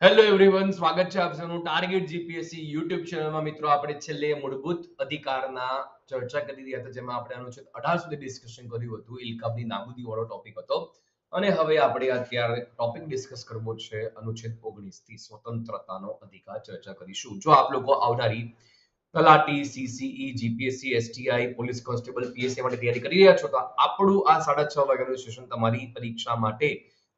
Hello everyone, સ્વાગત છે આપ સૌનું ટાર્ગેટ જીપીએસસી યુટ્યુબ ચેનલમાં. મિત્રો, આપણે છેલ્લે મૂળભૂત અધિકારના ચર્ચા કરી રહ્યા હતા, જેમાં આપણે અનુચ્છેદ 18 સુધી ડિસ્કશન કર્યું હતું. ઇલકાબની નાબૂદી વાળો ટોપિક હતો. અને હવે આપણે અત્યારે ટોપિક ડિસ્કસ કરવો છે અનુચ્છેદ 19 થી સ્વતંત્રતાનો અધિકાર ચર્ચા કરીશું. જો આપ લોકો આવનારી તલાટી, CCE, GPSC, STI, police constable, PSC માટે તૈયારી કરી રહ્યા છો, તો આપણું આ 6:30 વાગ્યાનું સેશન તમારી પરીક્ષા માટે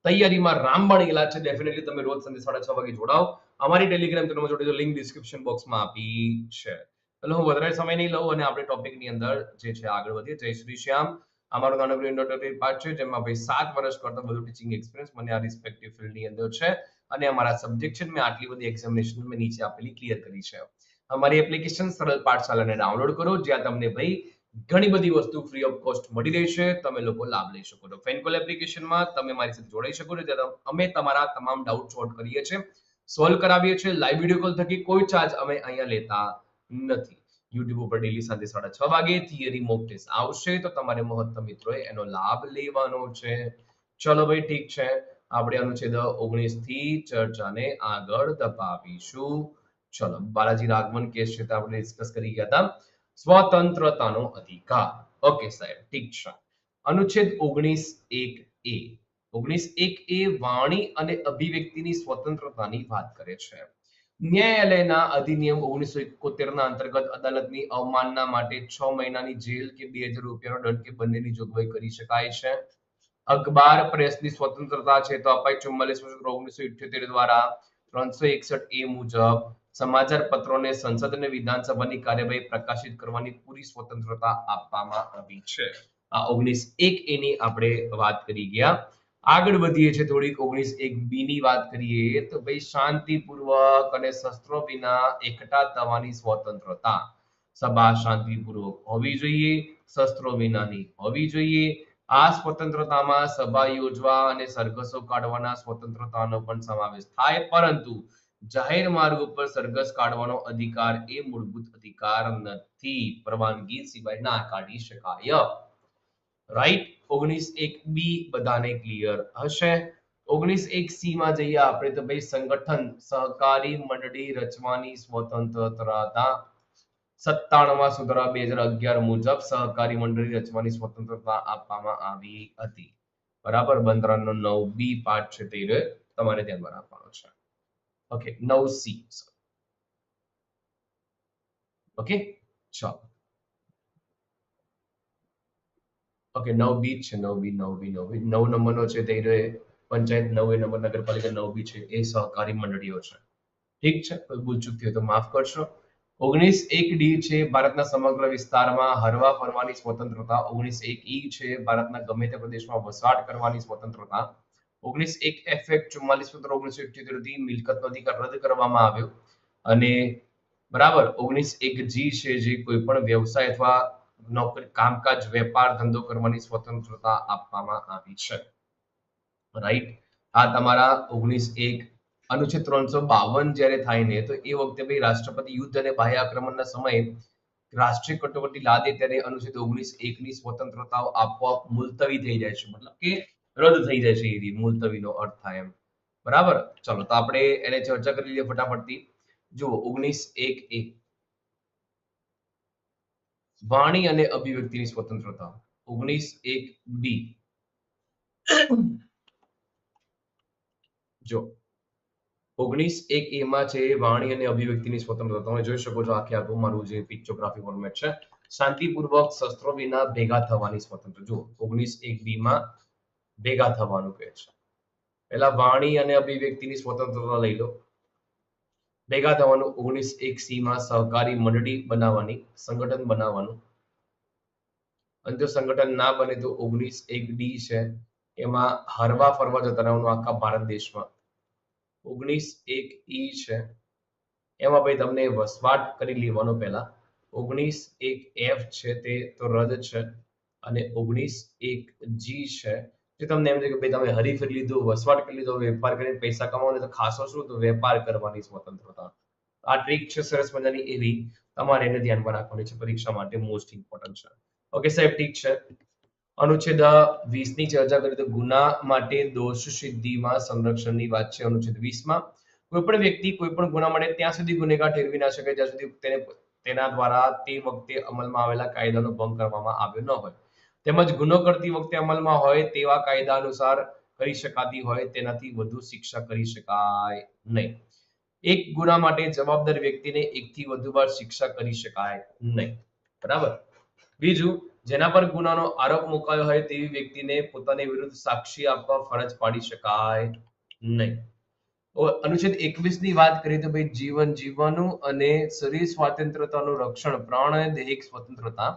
તૈયારીમાં રામબાણ ઇલા છે. ડેફિનેટલી તમે રોજ સાંજે 6:30 વાગે જોડાઓ. અમારી ટેલિગ્રામ ચેનલમાં જોડજો, લિંક ડિસ્ક્રિપ્શન બોક્સમાં આપી છે. એટલે હું વધારે સમય નહીં લઉં અને આપણે ટોપિકની અંદર જે છે આગળ વધીએ. જય શ્રી શ્યામ. અમારો નાનકડો ઇન્ટ્રોડક્ટરી પાર્ટ છે, જેમાં ભાઈ 7 વર્ષ કરતા વધુ ટીચિંગ એક્સપિરિયન્સ મને આ રિસ્પેક્ટિવ ફિલ્ડની અંદર છે. અને અમારા સબ્જેક્ટ છે, મેં આટલી બધી એક્ઝામિનેશન મેં નીચે આપેલી ક્લિયર કરી છે. અમારી એપ્લિકેશન સરળ પાઠશાલાને ડાઉનલોડ કરો, જ્યાં તમને ભાઈ ઘણી બધી વસ્તુ ફ્રી ઓફ કોસ્ટ મળી રહેશે. તમે લોકો લાભ લઈ શકો છો. ફેનકોલ એપ્લિકેશનમાં તમે મારી સાથે જોડાઈ શકો છો, જ્યાં અમે તમારા તમામ ડાઉટ સોલ્વ કરીએ છીએ, સોલ્વ કરાવીએ છીએ લાઈવ વિડીયો કોલ થકી. કોઈ ચાર્જ અમે અહીંયા લેતા નથી. યુટ્યુબ ઉપર ડેલી સાંજે 6:30 વાગે થિયરી મોક ટેસ્ટ આવશે, તો તમારે મહત્તમ મિત્રોએ એનો લાભ લેવાનો છે. ચલો ભાઈ, ઠીક છે. આપણે અનુચ્છેદ 19 થી ચર્ચાને આગળ ધપાવીશું. ચલો, બાલાજી રાગવન કેસ છે, આપણે ડિસ્કસ કરી ગયા હતા. સ્વતંત્રતાનો અધિકાર. ઓકે સાહેબ, ઠીક છે. અનુચ્છેદ 19(1)(a). 19(1)(a) વાણી અને અભિવ્યક્તિની સ્વતંત્રતાની વાત કરે છે. ન્યાયાલયના અધિનિયમ 1971 ના અંતર્ગત અદાલતની અવમાનના માટે 6 મહિનાની જેલ કે 2000 રૂપિયાનો દંડ કે બંનેની જોગવાઈ કરી શકાય છે. અખબાર પ્રેસની સ્વતંત્રતા છે તો અપાઈ 44/1978 દ્વારા 361(a) મુજબ સમાચાર પત્રોને સંસદ અને વિધાનસભાની કાર્યવાહી પ્રકાશિત કરવાની પૂરી સ્વતંત્રતા આપવામાં આવી છે. આ 19(1)(a) ની આપણે વાત કરી ગયા. આગળ વધીએ છીએ, થોડીક 19(1)(b) ની વાત કરીએ તો ભાઈ શાંતિપૂર્વક અને શસ્ત્રો વિના એકઠા થવાની સ્વતંત્રતા. સભા શાંતિપૂર્વક હોવી જોઈએ, શસ્ત્રો વિનાની હોવી જોઈએ. આ સ્વતંત્રતામાં સભા યોજવા અને સરઘસો કાઢવાના સ્વતંત્રતાનો પણ સમાવેશ થાય, પરંતુ જાહેર માર્ગ ઉપર સરઘસ કાઢવાનો અધિકાર એ મૂળભૂત અધિકાર નથી. પરવાનગી સિવાય ના કાઢી શકાય. રાઈટ. 19(1)(b) બધાને ક્લિયર હશે. 19(1)(c) માં જઈએ આપણે તો ભાઈ સંગઠન સહકારી મંડળી રચવાની સ્વતંત્રતા. 97માં સુધારા 2011 મુજબ સહકારી મંડળી રચવાની સ્વતંત્રતા આપવામાં આવી હતી. બરાબર. બંધારણનો 9(b) પાર્ટ છે, તે તમારે ધ્યાનમાં રાખવાનો છે. Okay, 9(c). ઓકે, ચાલો. ઓકે, 9(b) છે. 9(b) 9 નંબરનો છે, તે પંચાયત. 9 નંબર નગરપાલિકા. 9(b) છે એ સહકારી મંડળીઓ છે. ઠીક છે, કોઈ ભૂલ ચૂક થઈ તો માફ કરશો. 19(1)(d) છે ભારતના સમગ્ર વિસ્તારમાં હરવા ફરવાની સ્વતંત્રતા. 19(1)(e) છે ભારતના ગમે તે પ્રદેશમાં વસવાટ કરવાની સ્વતંત્રતા. 19(1)(f) 44/1978 થી મિલકતનો અધિકાર રદ કરવામાં આવ્યો. અને બરાબર, 19(1)(g) છે જે કોઈ પણ વ્યવસાય અથવા નોકરી, કામકાજ, વેપાર, ધંધો કરવાની સ્વતંત્રતા આપવામાં આવી છે. રાઈટ. આ તમારા 19(1). અનુચ્છેદ 352 જ્યારે થાય ને, તો એ વખતે ભાઈ રાષ્ટ્રપતિ યુદ્ધ અને બાહ્ય આક્રમણના સમયે રાષ્ટ્રીય કટોકટી લાદે ત્યારે અનુચ્છેદ 19(1) ની સ્વતંત્રતાઓ આપોઆપ મુલતવી થઈ જાય છે. મતલબ કે રદ થઈ જાય છે. એ મુલતવીનો અર્થ થાય એમ. બરાબર. ચલો, તો આપણે એને ચર્ચા કરી લઈએ ફટાફટથી. જુઓ, 19(1)(a) વાણી અને અભિવ્યક્તિની સ્વતંત્રતા. 19(1)(b) જો 19(1)(a) માં છે વાણી અને અભિવ્યક્તિની સ્વતંત્રતા. તમે જોઈ શકો છો આખે આખું મારું જે પિક્ચોગ્રાફી ફોર્મેટ છે. શાંતિપૂર્વક શસ્ત્રો વિના ભેગા થવાની સ્વતંત્રતા. જો 19(1)(b) માં ભેગા થવાનું કહે છે. પહેલા વાણી અને અભિવ્યક્તિની સ્વતંત્રતા લઈ લો. ભેગા થવાનું. 19(1)(c) માં સહકારી મંડળી બનાવવાની, સંગઠન બનાવવાનું. અને જો સંગઠન ના બને તો 19(1)(d) છે એમાં હરવા ફરવા જતા રહેવાનું આખા ભારત દેશમાં. 19(1)(e) છે એમાં ભાઈ તમને વસવાટ કરી લેવાનો. પહેલા 19(1)(f) છે તે તો રદ છે. અને 19(1)(g) છે જે તમને એમ છે કે ભાઈ તમે હરી ફરી લીધું, વસવાટ કરી લીધો, વેપાર કરીને પૈસા કમાવાનો, તો ખાસો શું, તો વેપાર કરવાની સ્વતંત્રતા. આ ટ્રીક છે સરસ મજાની. એવી તમારે એને ધ્યાનમાં રાખવાની છે, પરીક્ષા માટે મોસ્ટ ઇમ્પોર્ટન્ટ છે. ઓકે સાહેબ, ઠીક છે. અનુચ્છેદ 20 ની ચર્ચા કરીએ તો ગુના માટે દોષ સિદ્ધિમાં સંરક્ષણની વાત છે. અનુચ્છેદ 20 માં કોઈ પણ વ્યક્તિ કોઈ પણ ગુના માટે ત્યાં સુધી ગુનેગાર ઠેરવી ના શકે જ્યાં સુધી તેના દ્વારા તે વખતે અમલમાં આવેલા કાયદાનો ભંગ કરવામાં આવ્યો ન હોય, તેમજ ગુનો કરતી વખતે અમલમાં હોય તેવા કાયદા અનુસાર કરી શકાતી હોય તેનાથી વધુ શિક્ષા કરી શકાય નહીં. એક ગુના માટે જવાબદાર વ્યક્તિને એકથી વધુ વાર શિક્ષા કરી શકાય નહીં. બરાબર. બીજું, જેના પર ગુનાનો આરોપ મુકાયો હોય તેવી વ્યક્તિને પોતાની વિરુદ્ધ સાક્ષી આપવા ફરજ પાડી શકાય નહીં. અનુચ્છેદ 21 ની વાત કરીએ તો ભાઈ જીવન જીવવાનું અને શરીર સ્વાતંત્રતાનું રક્ષણ, પ્રાણ અને દૈહિક સ્વતંત્રતા.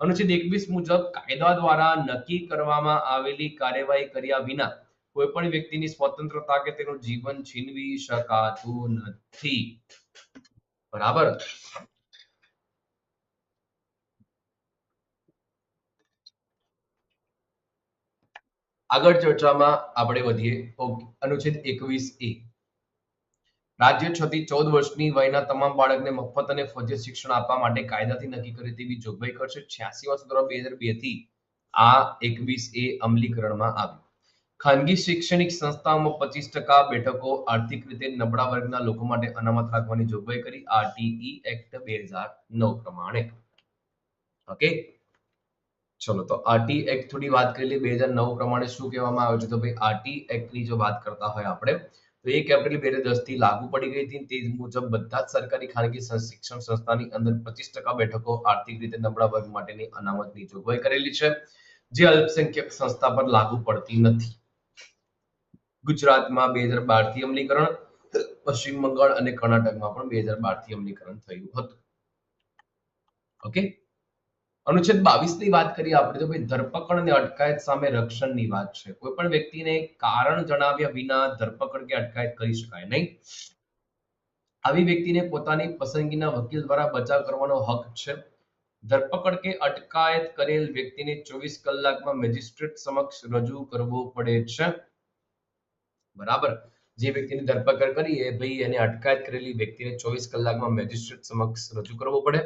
અનુચ્છેદ 21 મુજબ કાયદા દ્વારા નક્કી કરવામાં આવેલી કાર્યવાહી કર્યા વિના કોઈ પણ વ્યક્તિની સ્વતંત્રતા કે તેનું જીવન છીનવી શકાતું નથી. બરાબર. આગળ ચર્ચામાં આપણે વધીએ. અનુચ્છેદ 21A, રાજ્ય 6 થી 14 વર્ષની વયના તમામ બાળકને મફત અને ફરજિયાત શિક્ષણ આપવા માટે કાયદાથી નક્કી કરે તેવી જોગવાઈ કરશે. 86મા સુધારો 2002 થી આ 21A અમલીકરણમાં આવ્યું. ખાનગી શૈક્ષણિક સંસ્થાઓમાં 25% બેઠકો આર્થિક રીતે નબળા વર્ગના લોકો માટે અનામત રાખવાની જોગવાઈ કરી આરટીઈ એક્ટ 2009 પ્રમાણે. ઓકે, ચલો તો આરટી એક્ટ થોડી વાત કરી લઈએ. 2009 પ્રમાણે શું કહેવામાં આવ્યું છે તો ભાઈ આરટી એક્ટ ની જો વાત કરતા હોય આપણે તો 1 એપ્રિલ 2010 થી લાગુ પડી ગઈ હતી. તે મુજબ બધા જ સરકારી ખાનગી શિક્ષણ સંસ્થાની અંદર 25% બેઠકો આર્થિક રીતે નબળા વર્ગ માટેની અનામતની જોગવાઈ કરેલી છે, જે અલ્પસંખ્યક સંસ્થા પર લાગુ પડતી નથી. ગુજરાતમાં 2012 થી અમલીકરણ, પશ્ચિમ બંગાળ અને કર્ણાટકમાં પણ 2012 થી અમલીકરણ થયું હતું. ઓકે, અનુચ્છેદ 22 ની વાત કરીએ આપણે તો ભાઈ ધરપકડ અને અટકાયત સામે રક્ષણની વાત છે. કોઈ પણ વ્યક્તિને કારણ જણાવ્યા વિના ધરપકડ કે અટકાયત કરી શકાય નહીં. આવી વ્યક્તિને પોતાની પસંદગીના વકીલ દ્વારા બચાવ કરવાનો હક છે. ધરપકડ કે અટકાયત કરેલ વ્યક્તિને 24 કલાકમાં મેજિસ્ટ્રેટ સમક્ષ રજૂ કરવો પડે છે. બરાબર. જે વ્યક્તિની ધરપકડ કરી એ ભાઈ એને અટકાયત કરેલી વ્યક્તિને 24 કલાકમાં મેજિસ્ટ્રેટ સમક્ષ રજૂ કરવો પડે.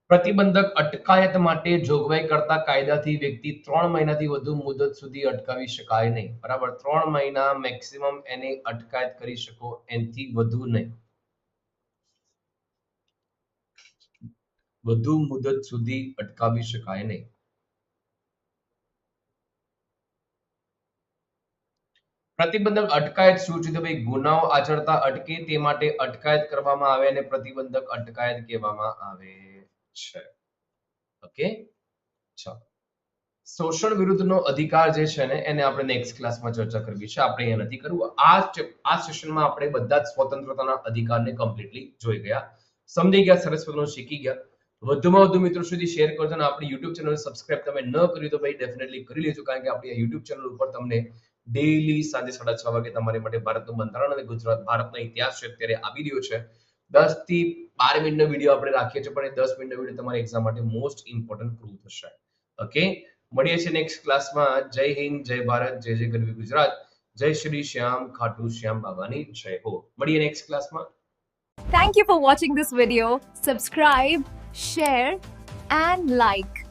પ્રતિબંધક અટકાયત માટે જોગવાઈ કરતા કાયદાથી વ્યક્તિ 3 મહિનાથી વધુ મુદત સુધી અટકાવી શકાય નહીં. બરાબર. 3 મહિના મેક્સિમમ એને અટકાયત કરી શકો, એનાથી વધુ નહીં. વધુ મુદત સુધી અટકાવી શકાય નહીં. પ્રતિબંધક અટકાયત શું છે તો ભાઈ ગુનાઓ આચરતા અટકે તે માટે અટકાયત કરવામાં આવે અને પ્રતિબંધક અટકાયત કહેવામાં આવે છે. ઓકે, ચાલો. શોષણ વિરુદ્ધનો અધિકાર જે છે ને એને આપણે નેક્સ્ટ ક્લાસમાં ચર્ચા કરવી છે, આપણે એ નથી કરવું. આ સેશનમાં આપણે બધા જ સ્વતંત્રતાના અધિકારને કમ્પ્લીટલી જોઈ ગયા, સમજી ગયા, સરસ મજાનું શીખી ગયા. વધુમાં વધુ મિત્રો સુધી શેર કરજો અને આપણી યુટ્યુબ ચેનલ સબસ્ક્રાઇબ તમે ન કર્યું તો ભાઈ ડેફિનેટલી કરી લેજો, કારણ કે આપણી યુટ્યુબ ચેનલ ઉપર તમને ડેઈલી સાંજે 6:30 વાગે તમારી માટે ભારતનું બંધારણ અને ભારતનો ઇતિહાસ છે અત્યારે આવી રહ્યો છે. 10 થી 12 મિનિટનો વિડીયો આપણે રાખીએ છીએ, પણ એ 10 મિનિટનો વિડીયો તમારી એક્ઝામ માટે મોસ્ટ ઇમ્પોર્ટન્ટ પ્રૂવ થશે. ઓકે, મળીએ છીએ નેક્સ્ટ ક્લાસમાં. જય હિન્દ, જય ભારત, જય જય ગરવી ગુજરાત, જય શ્રી શ્યામ ખાટુ શ્યામ બાબાની જય હો. મળીએ નેક્સ્ટ ક્લાસમાં. Thank you for watching this video. Subscribe, share and like.